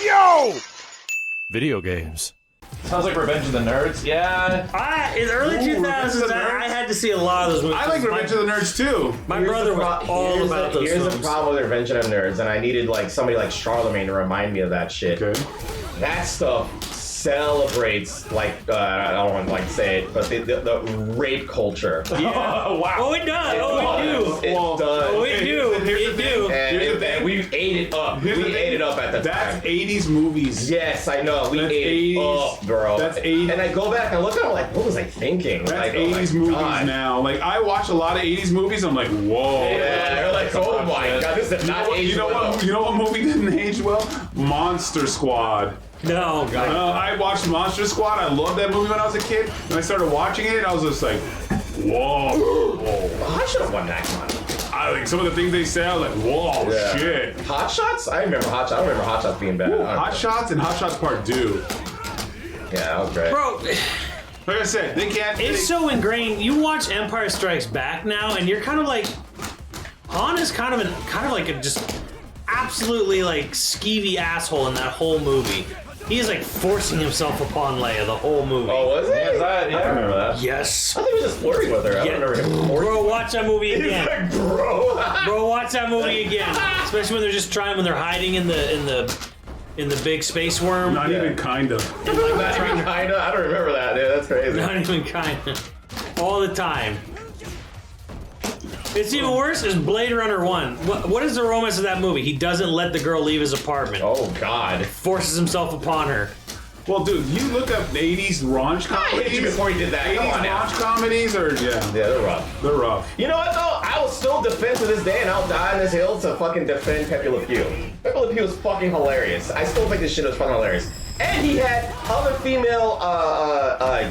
Yo! Video games. Sounds like Revenge of the Nerds. Yeah. In the early 2000s, I had to see a lot of those movies. I like Revenge of the Nerds too. My brother was all about those Here's films. the problem with Revenge of the Nerds, and I needed like somebody like Charlemagne to remind me of that shit. Okay. That stuff celebrates I don't want to say it, but the rape culture. Yeah. Wow. Oh, it does. Oh, it do. It does. Oh, it do. It do. And we ate it up. We ate it up at the time. That's 80s movies. Yes, I know. We That's ate it 80s. up, bro. That's 80s. And I go back and look at it, I'm like, what was I thinking? That's like, 80s oh my movies God. now. Like, I watch a lot of 80s movies, I'm like, whoa. Yeah, they're like, oh my God, this is not aged well. You know what movie didn't age well? Monster Squad. No, God. I watched Monster Squad. I loved that movie when I was a kid. When I started watching it, I was just like, whoa. I should have won that one. I like some of the things they say. I was like, whoa, Yeah. shit. Hot Shots? I remember Hot Shots. I don't remember Hot Shots being bad. Hot Shots and Hot Shots Part 2. Yeah, that was great. Bro, Like I said, they can't. it's so ingrained. You watch Empire Strikes Back now, and you're kind of like, Han is kind of like a just absolutely like skeevy asshole in that whole movie. He is like forcing himself upon Leia the whole movie. Oh, was it? Yeah, I remember that. Yes. I think he was just flirting with her. I don't remember him flirting. Bro, watch that movie He's again. like, bro. Bro, watch that movie again. Especially when they're just when they're hiding in the big space worm. Not even kind of. Not even kinda. I don't remember that. Dude, that's crazy. Not even kinda. All the time. It's even worse is Blade Runner 1. What is the romance of that movie? He doesn't let the girl leave his apartment. Oh God. Forces himself upon her. Well, dude, you look up 80s raunch I hit you comedies. before you did that. Come 80s on now. raunch comedies are, Yeah, they're rough. they're rough. You know what though? I will still defend to this day, and I'll die on this hill to fucking defend Pepe Le Pew. Pepe Le Pew was fucking hilarious. I still think this shit was fucking hilarious. And he had other female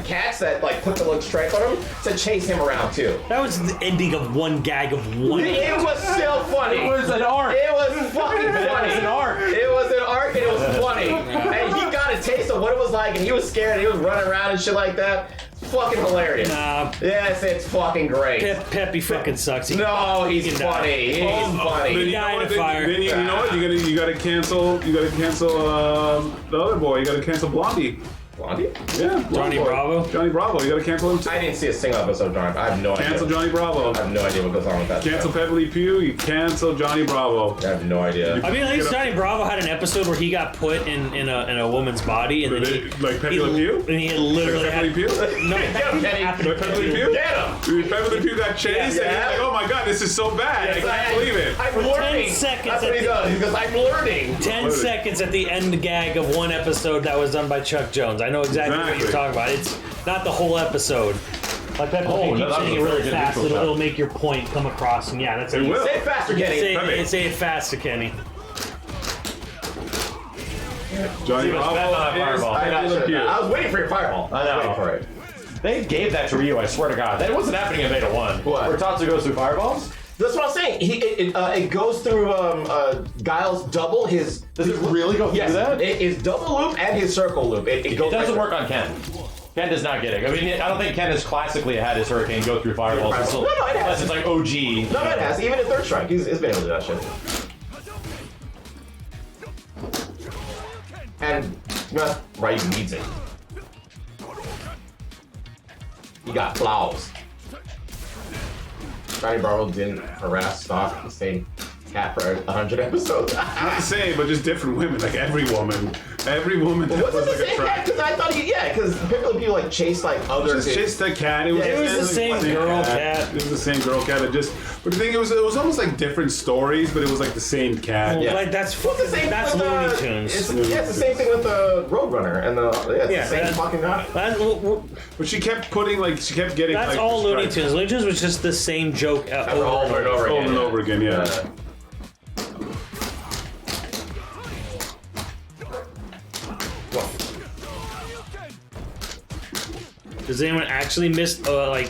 cats that like put the little stripe on him to chase him around too. That was the ending of one gag of one. It was still funny. It was an arc. It was fucking funny. It was an arc. It was an arc and it was funny. And he got a taste of what it was like, and he was scared. And he was running around and shit like that. Fucking hilarious. Nah, Yes, it's fucking great. Peppy fucking sucks. No, he's He funny. He's Then funny. you died know what? in Then- fire. Then you know what? You gotta cancel the other boy. You gotta cancel Blondie. Blondie? Yeah, Johnny boy. Bravo? Johnny Bravo. You gotta cancel him too. I didn't see a single episode of John. I have no Cancel idea. Johnny Bravo. I have no idea what goes on with that. Cancel Pepe Le Pew. You cancel Johnny Bravo. I have no idea. I mean, at least Johnny Bravo had an episode where he got put in a woman's body, and then he, Like Pepe he, Le Pew? and he literally Pepe Le Pew? no, that didn't Kenny. happen. Like Pepe Le Pew? Get him! Dude, Pepe Le Pew got chased, Yeah. and he's like, "Oh my God, this is so bad! I can't believe it." I'm For 10 learning. seconds That's at what he the- does. He goes, I'm learning. 10 seconds at the end gag of one episode that was done by Chuck Jones. I know exactly what you're Exactly. talking about. It's not the whole episode. Like Pepe Le Pew no, keeps that was saying it a really very good fast. neutral It'll shot. make your point come across, and yeah, that's It will. Say it faster, Kenny. Say it faster, Kenny. Johnny He was Bravo betting on a is fireball. Pepe Le Pew. I was waiting for your fireball. I know. Waiting for it. They gave that to Ryu, I swear to God. That wasn't happening in Beta 1. What? Where Tatsu goes through fireballs? That's what I'm saying. It goes through Guile's double. Does it really go through yes, that? It is double loop and his circle loop. It It goes doesn't right work on Ken. Ken does not get it. I mean, I don't think Ken has classically had his Hurricane go through fireballs. No, until- no, it has. Unless it's like OG. No, it has. Even in Third Strike, he's been able to do that shit. And Ryu needs it. He got flaws. Johnny Bravo didn't harass, stalk the same cat for 100 episodes. Not the same, but just different women. Like every woman that Was was it like the a same cat? track. Because I thought because Pepe Le Pew like chased like others. Just the cat. It was the same girl cat. It was the same girl cat. But the thing it was almost like different stories, but it was like the same cat. Yeah. Like that's Well, it's the same that's with, Looney Tunes. It's the same thing with the Roadrunner and it's the same fucking guy. But she kept putting she kept getting That's like all Looney stripes Tunes. Looney Tunes was just the same joke Over and over again. over and over again. Yeah. Does anyone actually miss early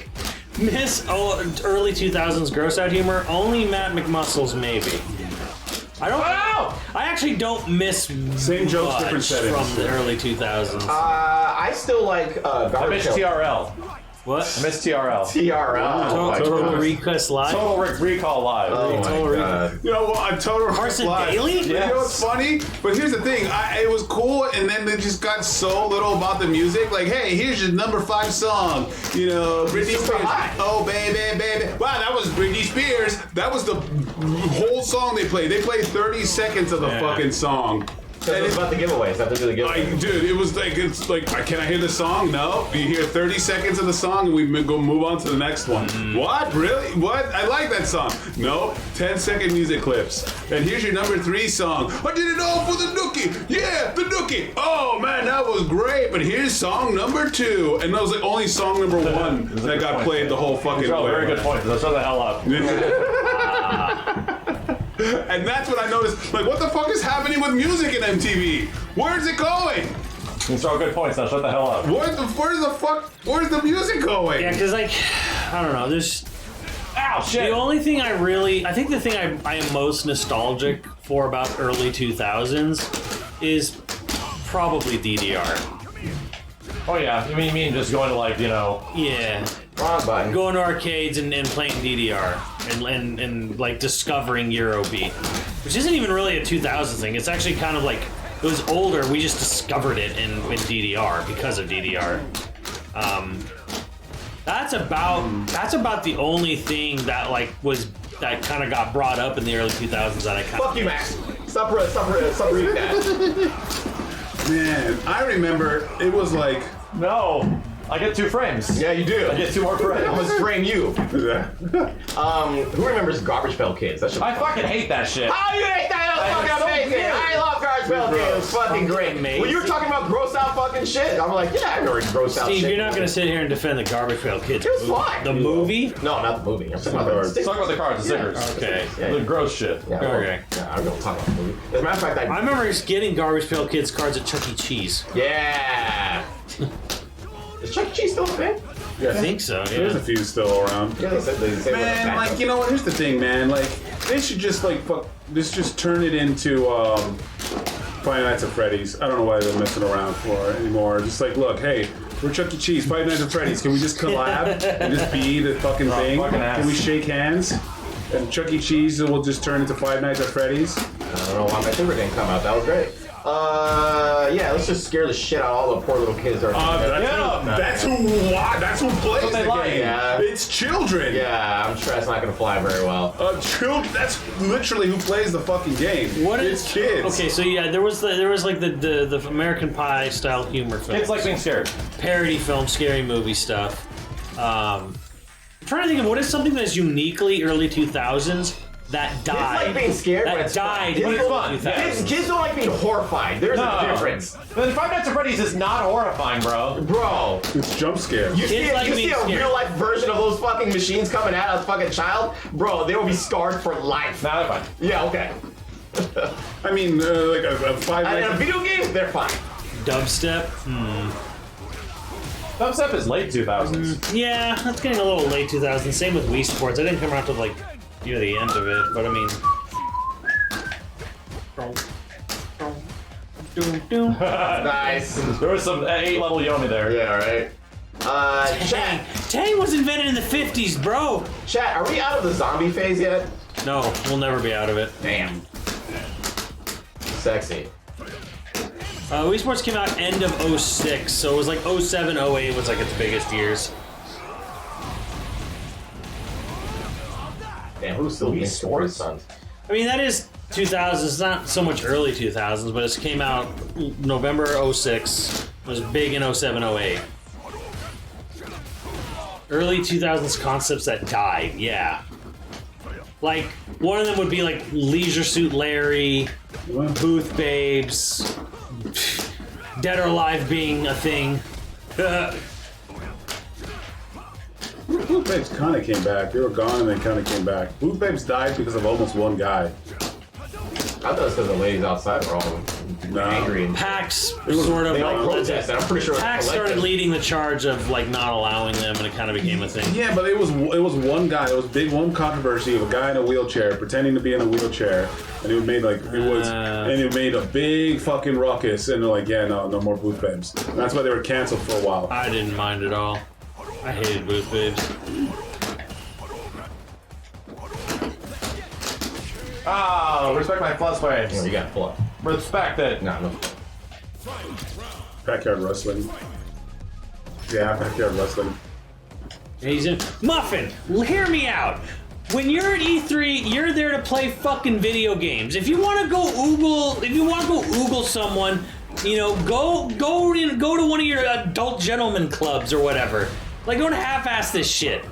2000s gross out humor? Only Matt McMuscles, maybe. I don't. I actually don't miss Same jokes, much different settings. from the early 2000s. I still like I Garbage miss Hill. TRL. What? I missed TRL. TRL. Total, Oh my Total God. Recall Live? Total Recall Live. Oh Total my God. You know, a total Carson live. Daly? You know what's funny? But here's the thing. It was cool, and then they just got so little about the music. Like, hey, here's your number 5 song. You know, Britney Super Spears. high. Oh, baby, baby. Wow, that was Britney Spears. That was the whole song they played. They played 30 seconds of the fucking song. It was about the giveaways. After the giveaways. Dude, it was like, it's like, can I hear the song? No. You hear 30 seconds of the song and we go move on to the next one. What? Really? What? I like that song. No. 10-second music clips. And here's your number 3 song. I did it all for the Nookie. Yeah, the Nookie. Oh, man, that was great. But here's song number 2. And that was like only song number 1 that got played the whole fucking way. Very good point. Let's shut the hell up. And that's what I noticed. Like, what the fuck is happening with music in MTV? Where's it going? These are all good points. Now shut the hell up. Where's the music going? Yeah, because, like, I don't know. There's. Ow, shit. The only thing I think the thing I am most nostalgic for about early 2000s is probably DDR. Oh, yeah. You mean just going to, like, you know. Yeah. Wrong button. Going to arcades and playing DDR and like discovering Eurobeat, which isn't even really a 2000 thing. It's actually kind of like, it was older. We just discovered it in DDR because of DDR. That's about the only thing that that kind of got brought up in the early 2000s that I kind Fuck you, Max. Stop reading that. Man, I remember it was like. No. I get 2 frames. Yeah, you do. I get 2 more I'm frames. gonna frame you. Who remembers Garbage Pail Kids? That should. I fucking hate that shit. How you hate that? That was fucking amazing. weird. I love Garbage Pail Kids. It was fucking great. amazing. When you were talking about gross out fucking shit, I'm like, yeah, I remember gross out Steve, shit. you're not gonna sit here and defend the Garbage Pail Kids. It was fine. The movie? No, not the movie. I'm talking about the Let's talk about the cards, the stickers. Okay. Yeah, The gross shit. Yeah, Okay. Yeah, I'm gonna talk about the movie. As a matter of fact, I remember just getting Garbage Pail Kids cards at Chuck E. Cheese. Yeah. Is Chuck E. Cheese still a thing? I think so, There's a yeah. few still around. Yeah, they said Man, like, you know what? Here's the thing, man. Like, they should just just turn it into Five Nights at Freddy's. I don't know why they're messing around for it anymore. Just like, look, hey, we're Chuck E. Cheese, Five Nights at Freddy's. Can we just collab and just be the fucking thing? fucking ass. Can we shake hands? And Chuck E. Cheese will just turn into Five Nights at Freddy's. I don't know why my favorite didn't come out. That was great. Yeah, let's just scare the shit out of all the poor little kids. That's who plays they the like. game. Yeah. It's children. Yeah, I'm sure that's not gonna fly very well. Children. That's literally who plays the fucking game. What it's is kids. Okay, so yeah, there was like the American Pie style humor film. Kids like being scared. Parody film, scary movie stuff. I'm trying to think of what is something that's uniquely early 2000s that died. Kids like being scared, but that it's died fun. in the Kids, early 2000s. kids don't like being horrified. There's a difference. Then Five Nights at Freddy's is not horrifying, bro. Bro, It's jump scare. you see, like you being see a scared. real life version of those fucking machines coming out as a fucking child, bro, they will be scarred for life. Nah, they're fine. Yeah, okay. I mean, like a Five And in a Nights. video game, they're fine. Dubstep. Dubstep is late 2000s. Yeah, that's getting a little late 2000s. Same with Wii Sports. I didn't come around to like near the end of it, but I mean. Nice. There was some 8-level Yomi there. Yeah, right. Chat, Tang was invented in the 50s, bro. chat, are we out of the zombie phase yet? No, we'll never be out of it. Damn. Sexy. Wii Sports came out end of 06, so it was like 07, 08 was like its biggest years. Damn, who's still being sports sons? I mean, that is 2000s. It's not so much early 2000s, but it came out November 06. It was big in 07, 08. Early 2000s concepts that died, yeah. Like, one of them would be like Leisure Suit Larry, Booth Babes, Dead or Alive being a thing. Boot Babes kind of came back. They were gone and they kind of came back. Boot Babes died because of almost one guy. I thought it was because the ladies outside were all angry and PAX sort of they all like protested. I'm pretty sure PAX started elected. leading the charge of like not allowing them, and it kind of became a thing. Yeah, but it was one guy. It was one controversy of a guy in a wheelchair pretending to be in a wheelchair, and it made it made a big fucking ruckus. And they're like, yeah, no more Boot Babes. And that's why they were canceled for a while. I didn't mind at all. I hated Booth Babes. Oh, respect my plus waves. You got full up. Respect it. No. Backyard wrestling. Yeah, backyard wrestling. And he's in Muffin. Hear me out. When you're at E3, you're there to play fucking video games. If you want to go oogle someone, you know, go to one of your adult gentleman clubs or whatever. Like, don't half-ass this shit.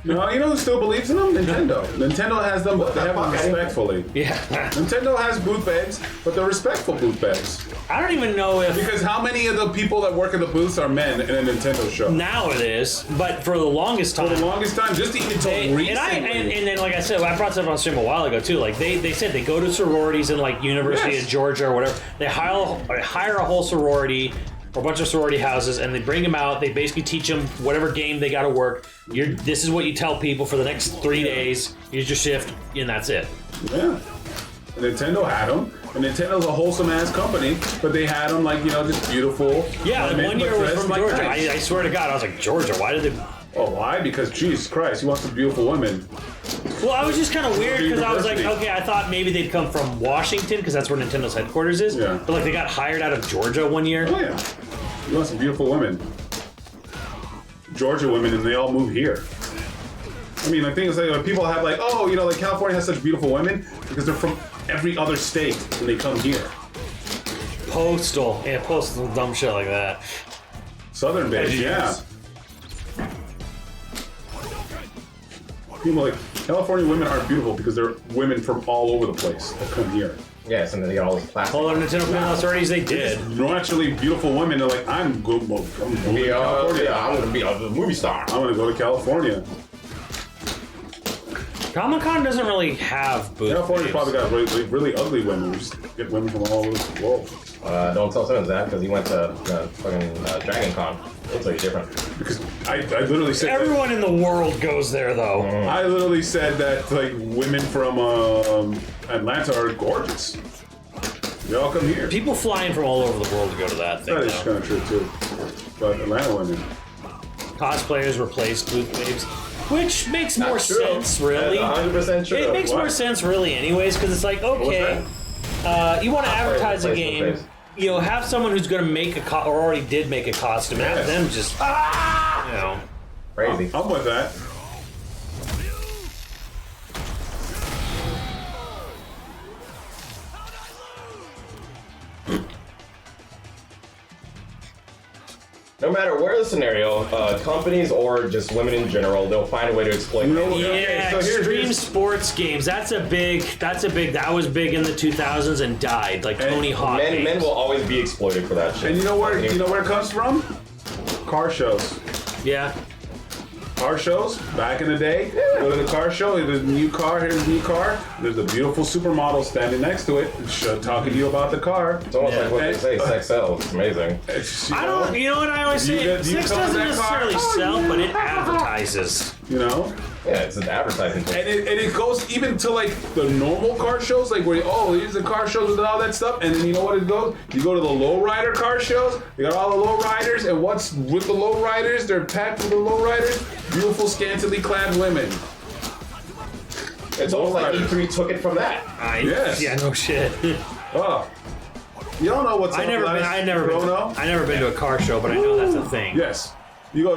No, you know who still believes in them? Nintendo. Nintendo has them, but they have them respectfully. Yeah. Nintendo has booth bags, but they're respectful booth bags. I don't even know if Because how many of the people that work in the booths are men in a Nintendo show? now it is, but for the longest time. For the longest time, just even until recently. And then, like I said, I brought something on stream a while ago too. Like they said they go to sororities in like University Yes. of Georgia or whatever. They hire a whole sorority or a bunch of sorority houses, and they bring them out. They basically teach them whatever game they got to work. This is what you tell people for the next 3 days. Here's your shift, and that's it. Yeah. And Nintendo had them. And Nintendo's a wholesome ass company, but they had them like, you know, just beautiful. Yeah, like women, one year but was dressed from like Georgia. nice. I swear to God, I was like, Georgia, why did they? Oh, why? Because Jesus Christ, you want some beautiful women. Well, I was just kind of weird because I was like, University. okay, I thought maybe they'd come from Washington because that's where Nintendo's headquarters is. Yeah. But like they got hired out of Georgia one year. Oh yeah, you want some beautiful women. Georgia women, and they all move here. I mean, like things like people have like, oh, you know, like California has such beautiful women because they're from every other state and they come here. Postal dumb shit like that. Southern based, yeah. People like California women aren't beautiful because they're women from all over the place that come here. Yes, and then they got all this plastic. Hold on, Nintendo Pin authorities, they did. Naturally beautiful women. They're like, I'm going to California. I'm gonna be a movie star. I'm going to go to California. Comic-Con doesn't really have booth California's babes. probably got really ugly women. We just get women from all over the world. Don't tell Simmons that because he went to fucking Dragon Con. Looks like different. Because I literally said Everyone in the world goes there, though. I literally said that like women from Atlanta are gorgeous. They all come here. People flying from all over the world to go to that thing, That is though. kind of true too. But Atlanta women. Cosplayers replace booth babes, which makes more Not true. sense, really. That's 100% true. It makes What? more sense, really, anyways, because it's like, okay, you want to advertise a game, replace. you know, have someone who's going to make or already did make a costume, have Yes. them just, you know. Crazy. I'm with that. No matter where the scenario, companies or just women in general, they'll find a way to exploit You know men. what? Yeah, Okay, so extreme sports games. That was big in the 2000s and died, like Tony Hawk. Men games. will always be exploited for that shit. And you know where it comes from? Car shows. Yeah. Car shows back in the day. Go to the car show. There's a new car. Here's a new car. There's a beautiful supermodel standing next to it, talking to you about the car. It's almost like what they And- say, sex sells. It's amazing. I don't, you know what I always You say? get- you Sex come in doesn't that car, necessarily oh, sell, yeah. but it advertises. You know. Yeah, it's an advertising thing. And it goes even to like the normal car shows, like where here's the car shows with all that stuff, and then you know what it goes? You go to the lowrider car shows, they got all the lowriders, and what's with the lowriders? They're packed with the lowriders, beautiful scantily clad women. It's almost like Lowriders. E3 took it from that. Yes. Yeah, no shit. Oh, you don't know what's I up never been to a car show, but I know that's a thing. Yes. You go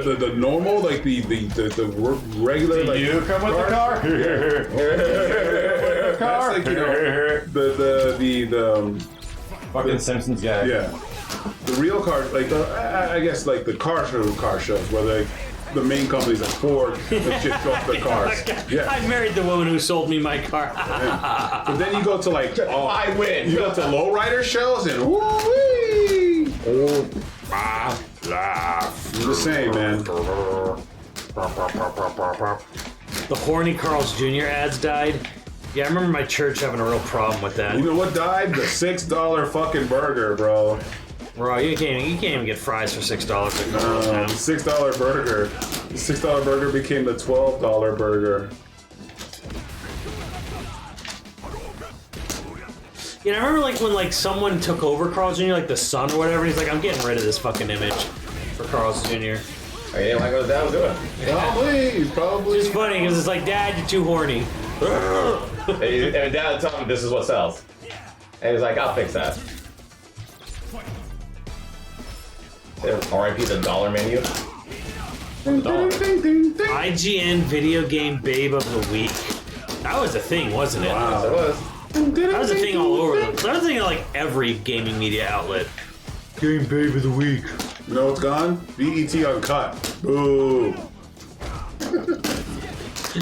to the normal, like the regular, like You come with the car? That's like, you know, the Fucking Simpsons guy. yeah, the real car, like I guess like the car shows where like the main companies like Ford and shit go for the cars. I Yeah. married the woman who sold me my car. But then you go to like I win. you go to lowrider shows and woo-wee. I'm just saying, man. The horny Carl's Jr. ads died. Yeah, I remember my church having a real problem with that. You know what died? The $6 fucking burger, bro. Bro, you can't even get fries for $6 at Carl's now. The $6 burger. The $6 burger became the $12 burger. Yeah, I remember like when like someone took over Carl's Jr., like the son or whatever. He's like, I'm getting rid of this fucking image for Carl's Jr. I didn't like what his dad was doing. Probably. It's funny because it's like, Dad, you're too horny. And dad would tell him this is what sells. And he's like, I'll fix that. R.I.P. the dollar menu. IGN Video Game Babe of the Week. That was a thing, wasn't it? Yes, it was. That was a thing all over. That was a thing in like every gaming media outlet. Game Babe of the Week. You know what's gone? BET Uncut. Boo.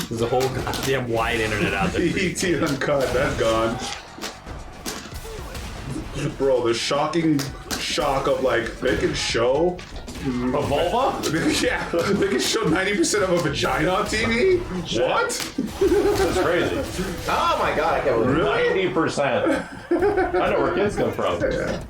There's a whole goddamn wide internet out there. BET Uncut, that's gone. Bro, the shocking shock of like, they can show... A vulva? Yeah, they can show 90% of a vagina on TV? What? That's crazy. Oh my god, I can't believe it. Really? 90%. I know where kids come from. Yeah.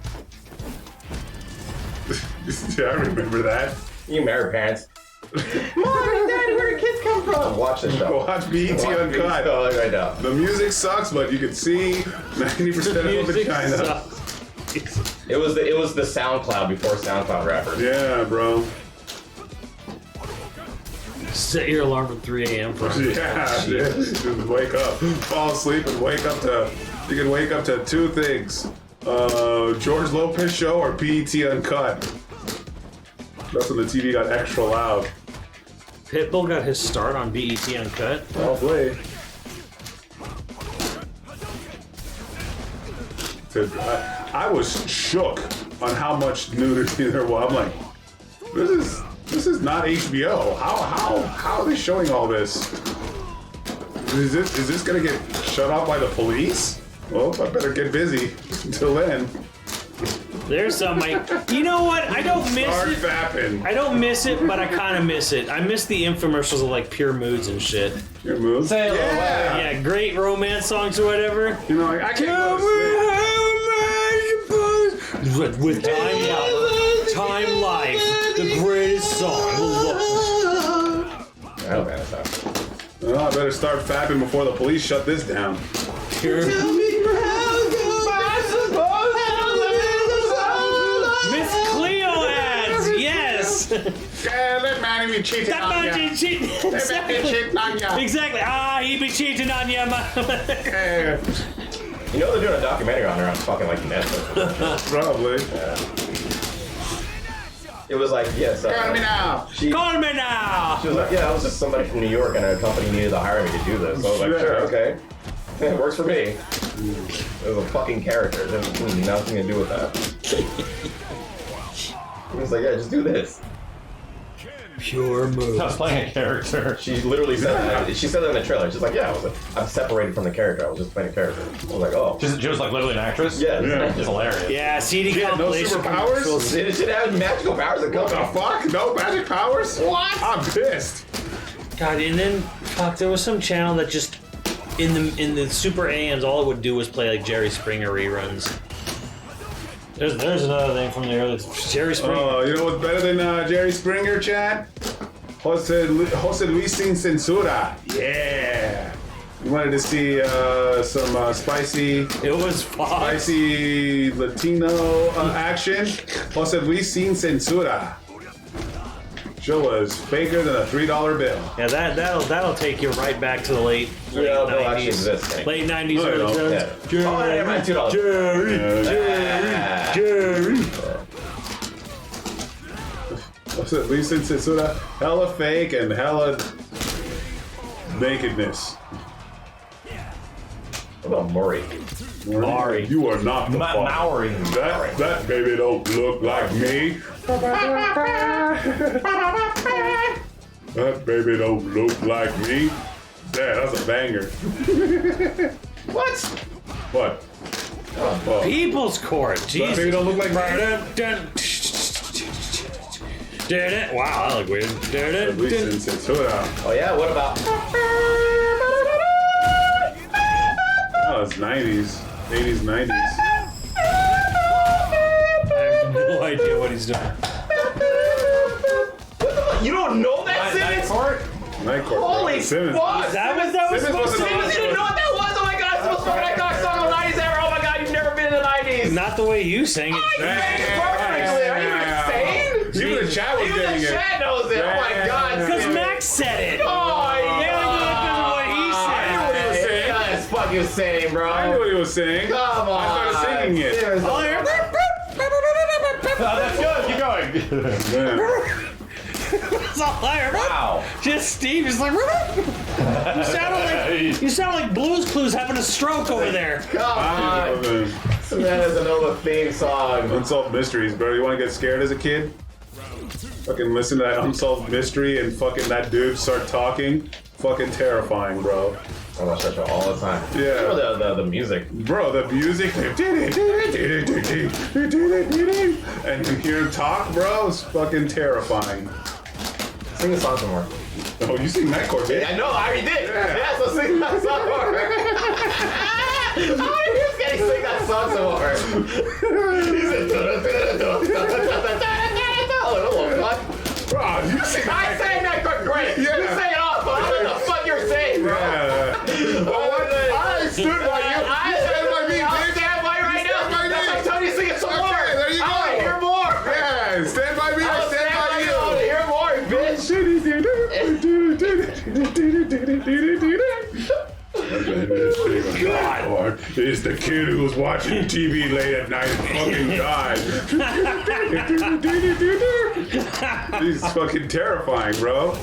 Yeah, I remember that. You married parents. Mom and Daddy, where do kids come from? Watch this show. Watch BET Uncut. Right now. The music sucks, but you can see 90% of a vagina. It was the SoundCloud before SoundCloud rappers. Yeah, bro. Set your alarm for 3 a.m. for Yeah, just wake up, fall asleep, and wake up to. You can wake up to two things: George Lopez show or BET Uncut. That's when the TV got extra loud. Pitbull got his start on BET Uncut. Probably. I was shook on how much nudity there was. I'm like, this is not HBO. How are they showing all this? Is this gonna get shut off by the police? Well, I better get busy until then. There's some like, you know what? I don't miss Start it. fapping. I don't miss it, but I kind of miss it. I miss the infomercials of like Pure Moods and shit. Your move. Say hello, Yeah, great romance songs or whatever. You know, like, I can't go to sleep. With Time Life, the greatest song. I don't man, stop. Oh, I better start fapping before the police shut this down. Pure. Miss Cleo ads, yes. Yeah, that man be cheating That on man ya. did cheat. That man be cheating on ya. Exactly. Ah, he be cheating on you, man. Yeah, You know they're doing a documentary on her on fucking like Netflix. probably. It was like, yes. Call me now. Call me now. She was like, yeah, I was just somebody from New York and a company needed to hire me to do this. So I was like, sure, okay. It works for me. It was a fucking character. It had nothing to do with that. He was like, yeah, just do this. Pure I was Moods. playing a character. She literally said that. She said that in the trailer. She's like, yeah, I'm separated from the character. I was just playing a character. I was like, oh. She was like literally an actress? Yeah. It's hilarious. Yeah, CD She had no compilation. superpowers? It should have magical powers that come What the fuck? No magic powers? What? I'm pissed. God, and then fuck, there was some channel that just in the Super AMs, all it would do was play like Jerry Springer reruns. There's another thing from the early Jerry Springer. Oh, you know what's better than Jerry Springer, Chad? Jose Luis Sin Censura. Yeah. You wanted to see some spicy It was Fox. Latino action? Jose Luis Sin Censura. Show was faker than a $3 bill. Yeah, that'll take you right back to the late Yeah, no, actually 90s. exists. Late 90s, No, early no. 10s. Yeah. Oh, I never had $2. Jerry. Jose Luis Sin Censura. Hella fake and hella nakedness. What about Maury? Maury. You are not the fuck. Maori. That baby don't look like me. That baby don't look like me. Yeah, that's a banger. What? What? Oh. People's Court. That Jesus. baby don't look like me. Wow, that looked weird. At least in Censura. Oh yeah, what about? Oh, it's 90s. 80s, 90s. I have no idea what he's doing. You don't know that Night Simmons? Court? Night Court. Holy Simmons. fuck! That was Simmons supposed to wasn't be. on You didn't know what that was? Oh my god, it's supposed to be that cock song of the 90s era. Oh my god, you've never been in the 90s. Not the way you sang it. I sang it perfectly. Are you insane? Even the chat was Even getting the it. chat knows it. Oh my god. Because Sam. Max said it. Oh, They only do it because of what he said. I knew what he was saying. That's fucking saying, bro. I knew what he was saying. Come on. I started singing it. Seriously. Oh, there. That's good. Keep going. Yeah. That's all I heard. Wow. Just Steve is like, you sound like Blue's Clues having a stroke over there. Come I on. know, man. This man doesn't know the theme song. Unsolved mysteries, bro. You want to get scared as a kid? Fucking listen to that unsolved mystery and fucking that dude start talking. Fucking terrifying, bro. I watch that show all the time. Yeah. You know the music. Bro, the music. And you hear him talk, bro. It's fucking terrifying. Sing the song some more. Oh, you sing that chord, I know, I already did. Yeah, so sing that song more. Oh, he was getting sing that song some more. He said, Bro, you sing I sang that chord great. Yeah. You sang it off, but I don't know what the fuck you're saying, bro. Yeah. I stood by you. I stand by me, I'll bitch. stand by you right Stand now. by me. That's why Tony sing it some Okay, more. there you I want to go. hear more. Yeah, stand by me. I I'll stand by you. I want to you. hear more, bitch. God, it's the kid who was watching TV late at night and fucking died. He's fucking terrifying, bro.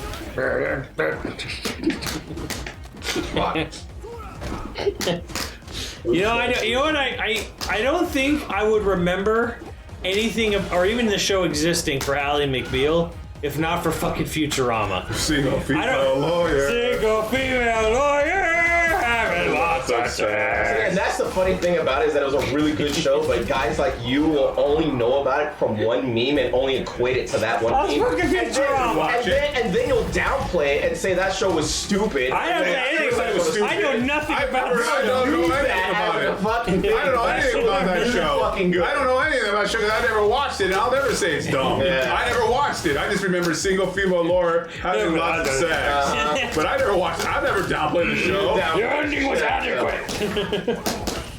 You know what? I don't think I would remember anything or even the show existing for Ally McBeal if not for fucking Futurama. Single female lawyer. Single female lawyer having lots of sex. And that's the funny thing about it is that it was a really good show, but guys like you will only know about it from one meme and only equate it to that one That's meme. fucking Futurama. And then you'll downplay it and say that show was stupid. I don't know anything about it. I know nothing about it. I don't know anything about it. I don't know anything about that show. Fucking good. I don't know anything about that show because I never watched it, and I'll never say it's dumb. Yeah. I never watched it. I just remember single female lawyer having lots of sex. But I never watched it. I never downplayed the show. Your ending was adequate.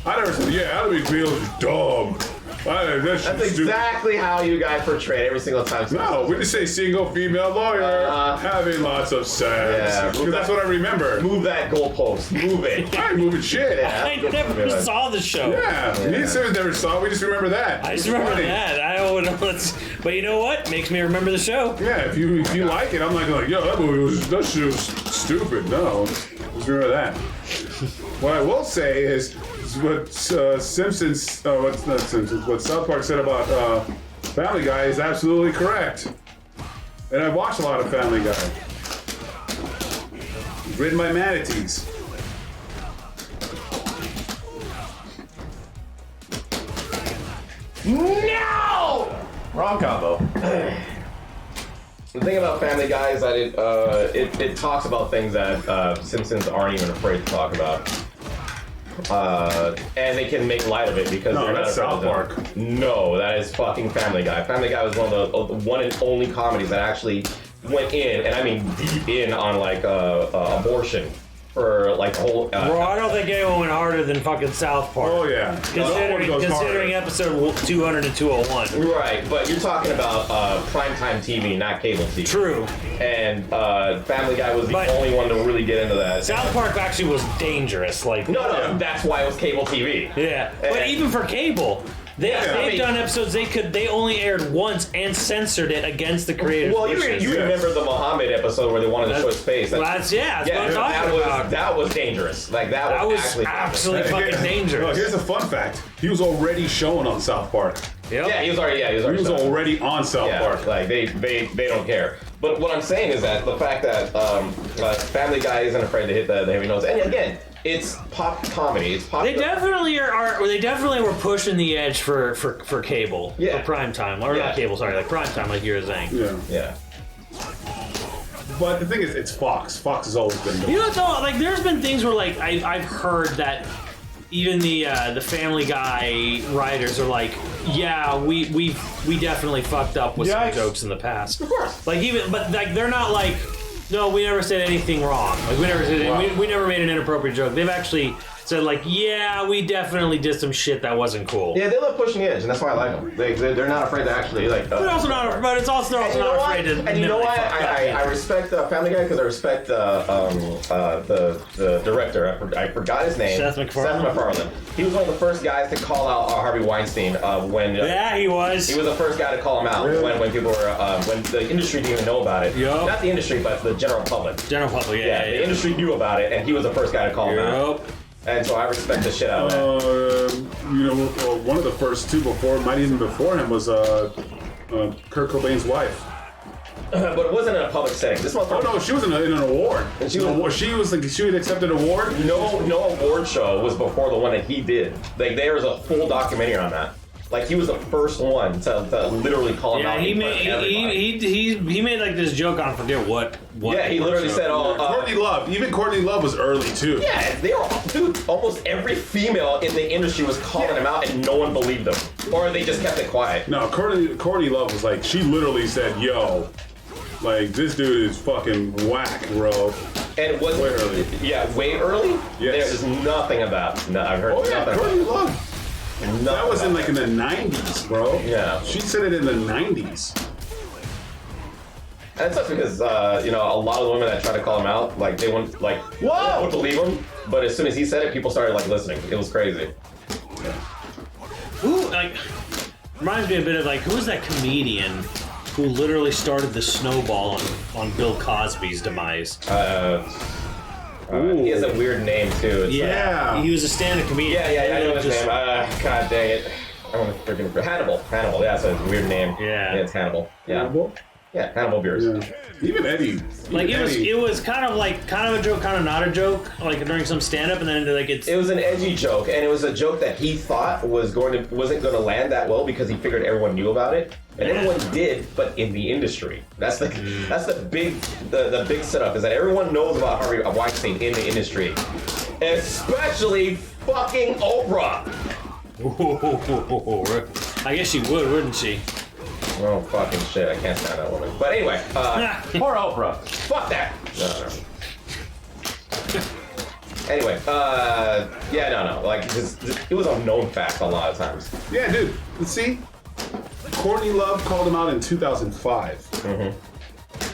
I never said, yeah, Ally McBeal is dumb. That's exactly how you guys portray it every single time. No, we just say single female lawyer having lots of sex. Yeah, Because that's what I remember. Move that goalpost. Move it. I ain't moving shit. I never saw the show. Yeah, me and Simmons never saw it. We just remember that. I just It's remember funny. that. I don't know. But you know what? Makes me remember the show. Yeah, if you like it, I'm like, yo, that shit was stupid. No, just remember that. What I will say is what Simpsons, what's not Simpsons, what South Park said about Family Guy is absolutely correct. And I've watched a lot of Family Guy. Written by manatees. No! Wrong combo. The thing about Family Guy is that it talks about things that Simpsons aren't even afraid to talk about. And they can make light of it because No, they're not that's afraid South to do it. Park. No, that is fucking Family Guy. Family Guy was one of the one and only comedies that actually went in, and I mean deep in, on like abortion for like the whole. Bro, I don't think anyone went harder than fucking South Park. Oh yeah. Considering episode 200 and 201. Right, but you're talking about primetime TV, not cable TV. True. And Family Guy was the But- only one to really get into that. South Park actually was dangerous. Like, No, that's why it was cable TV. yeah. But even for cable, they've I mean- done episodes they only aired once and censored it against the creators. Well, you remember the Muhammad episode where they wanted to show his face. Well, that's what I'm that talking about. that was dangerous. Like that That was was actually absolutely fucking No, dangerous. here's a fun fact. He was already shown on South Park. Yep. Yeah, he was already. He was shown. already on South Yeah, Park. like they don't care. But what I'm saying is that the fact that Family Guy isn't afraid to hit the heavy notes, and again, it's pop comedy. It's pop. They definitely are. They definitely were pushing the edge for cable, Yeah. for prime time, or Yeah. not cable. Sorry, like prime time, like you were saying. Yeah. Yeah. But the thing is, it's Fox. Fox has always been doing You know, though, like there's been things where like I've heard that even the Family Guy writers are like, yeah, we definitely fucked up with some Yikes. jokes in the past. Of course. Like even, but like they're not like, no, we never said anything wrong. Like we never said we never made an inappropriate joke. They've actually said like, yeah, we definitely did some shit that wasn't cool. Yeah, they love pushing the edge, and that's why I like them. They're not afraid to actually like. But also not. But it's also not afraid to. And you know why? I respect Family Guy because I respect the director. I forgot his name. Seth MacFarlane. He was one of the first guys to call out Harvey Weinstein when. Yeah, he was. He was the first guy to call him out when people were when the industry didn't even know about it. Yep. Not the industry, but the general public. General public, yeah. The industry knew about it, and he was the first guy to call him out. And so I respect the shit out of that. One of the first two might even before him was Kurt Cobain's wife. But it wasn't in a public setting. This motherfucker. Oh no, she was in an award. And she had accepted an award. No award show was before the one that he did. Like there was a full documentary on that. Like he was the first one to literally call him out. Yeah, he made like this joke on I forget what. Yeah, he literally said, Courtney Love. Even Courtney Love was early too. Yeah, they were, dude. Almost every female in the industry was calling him out, and no one believed them, or they just kept it quiet. No, Courtney Love was like, she literally said, "Yo, like this dude is fucking whack, bro." And it wasn't way early. Yeah, way early. Yes. There's nothing about. No, I've heard nothing. Courtney Love. That was in like in the 90s, bro. Yeah. She said it in the 90s. And it sucks because, a lot of the women that try to call him out, like, they wouldn't believe him. But as soon as he said it, people started, like, listening. It was crazy. Who, like, reminds me a bit of, like, who's that comedian who literally started the snowball on Bill Cosby's demise? He has a weird name, too. It's he was a stand-up comedian. Yeah, I know his name. God dang it. I want to freaking... Hannibal, yeah, it's a weird name. Yeah. It's Hannibal. Yeah. Hannibal? Yeah, Hannibal Beers. Yeah. Even Eddie. Like it was kind of a joke, kind of not a joke, like during some stand-up, and then like it was an edgy joke, and it was a joke that he thought wasn't going to land that well because he figured everyone knew about it, and everyone did, but in the industry. That's the big setup is that everyone knows about Harvey Weinstein in the industry, especially fucking Oprah. I guess she would, wouldn't she? Oh, fucking shit. I can't stand that woman. But anyway, poor Oprah. Fuck that. No. Anyway, no. Like, it was a known fact a lot of times. Yeah, dude. Let's see. Courtney Love called him out in 2005. Mm-hmm.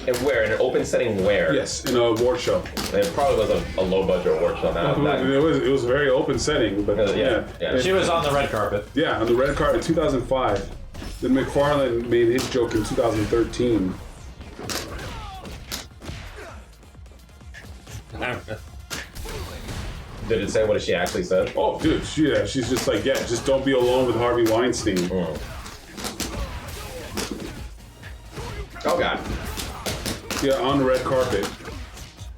And where? In an open setting where? Yes, in an award show. It probably was a low-budget award show. It was a very open setting, but yeah. She was on the red carpet. Yeah, on the red carpet in 2005. Then MacFarlane made his joke in 2013. Did it say what she actually said? Oh, dude, she's just like, just don't be alone with Harvey Weinstein. Oh, God. Yeah, on the red carpet.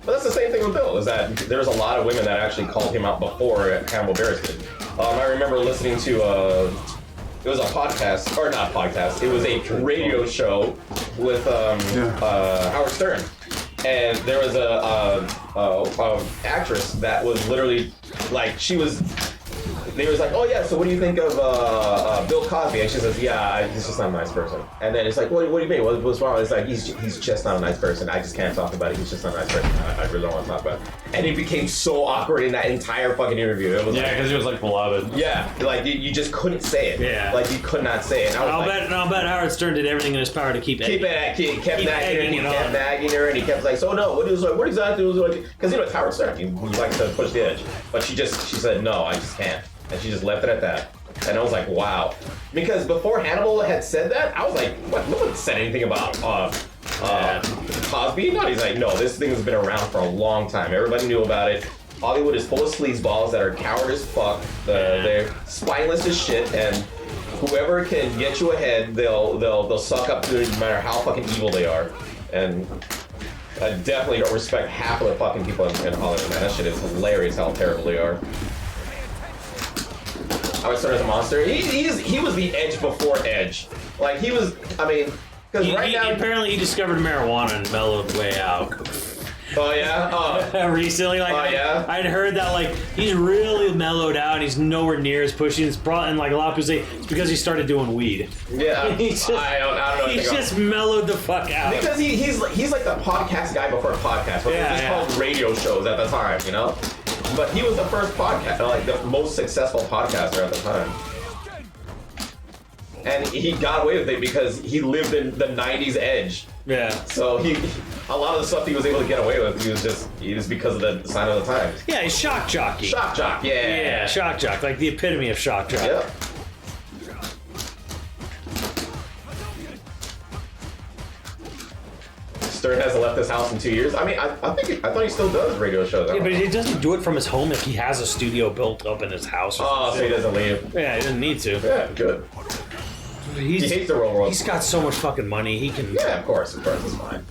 But that's the same thing with Bill, is that there's a lot of women that actually called him out before Hannibal Buress did. I remember listening to... it was a podcast, or not a podcast, it was a radio show with Howard Stern. And there was a actress that was literally, like, they was like, oh yeah, so what do you think of Bill Cosby? And she says, yeah, he's just not a nice person. And then it's like, what do you mean? What's wrong? It's like, he's just not a nice person. I just can't talk about it. He's just not a nice person. I really don't want to talk about it. And it became so awkward in that entire fucking interview. It was because he was like beloved. Yeah, like you just couldn't say it. Yeah. Like you could not say it. And I'll bet Howard Stern did everything in his power to kept nagging her, and he kept like, so no, what exactly was like? Because it's Howard Stern. He likes to push the edge, but she said no, I just can't. And she just left it at that. And I was like, wow. Because before Hannibal had said that, I was like, what? No one said anything about Cosby? No, he's like, no, this thing has been around for a long time. Everybody knew about it. Hollywood is full of sleazeballs that are coward as fuck. They're spineless as shit, and whoever can get you ahead, they'll suck up to it no matter how fucking evil they are. And I definitely don't respect half of the fucking people in Hollywood, man. That shit is hilarious how terrible they are. I was started as a monster. He was the Edge before Edge. Like he was. I mean, because now apparently he discovered marijuana and mellowed way out. Oh yeah. Recently, like I'd heard that like he's really mellowed out. He's nowhere near as pushy. It's brought in like a lot of people say it's because he started doing weed. Yeah. I don't know. He's just mellowed the fuck out. Because he's like the podcast guy before podcast. But it was just called radio shows at the time, you know. But he was the first podcast, like the most successful podcaster at the time. And he got away with it because he lived in the 90s edge. Yeah. So a lot of the stuff he was able to get away with, he was because of the sign of the times. Yeah, he's shock jockey. Shock jock, yeah. Yeah, shock jock, like the epitome of shock jock. Yep. Stern hasn't left his house in 2 years. I mean, I thought he still does radio shows. Yeah, but he doesn't do it from his home if he has a studio built up in his house. Oh, so he doesn't leave. Yeah, he doesn't need to. Yeah, good. He hates the real world. He's got so much fucking money. He can. Yeah, of course, it's fine.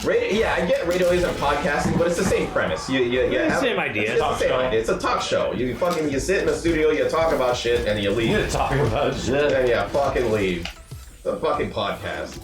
Yeah, I get radio isn't podcasting, but it's the same premise. It's the same idea. It's the same idea. It's a talk show. You sit in the studio, you talk about shit, and you leave. You're talking about shit. And you fucking leave. It's a fucking podcast.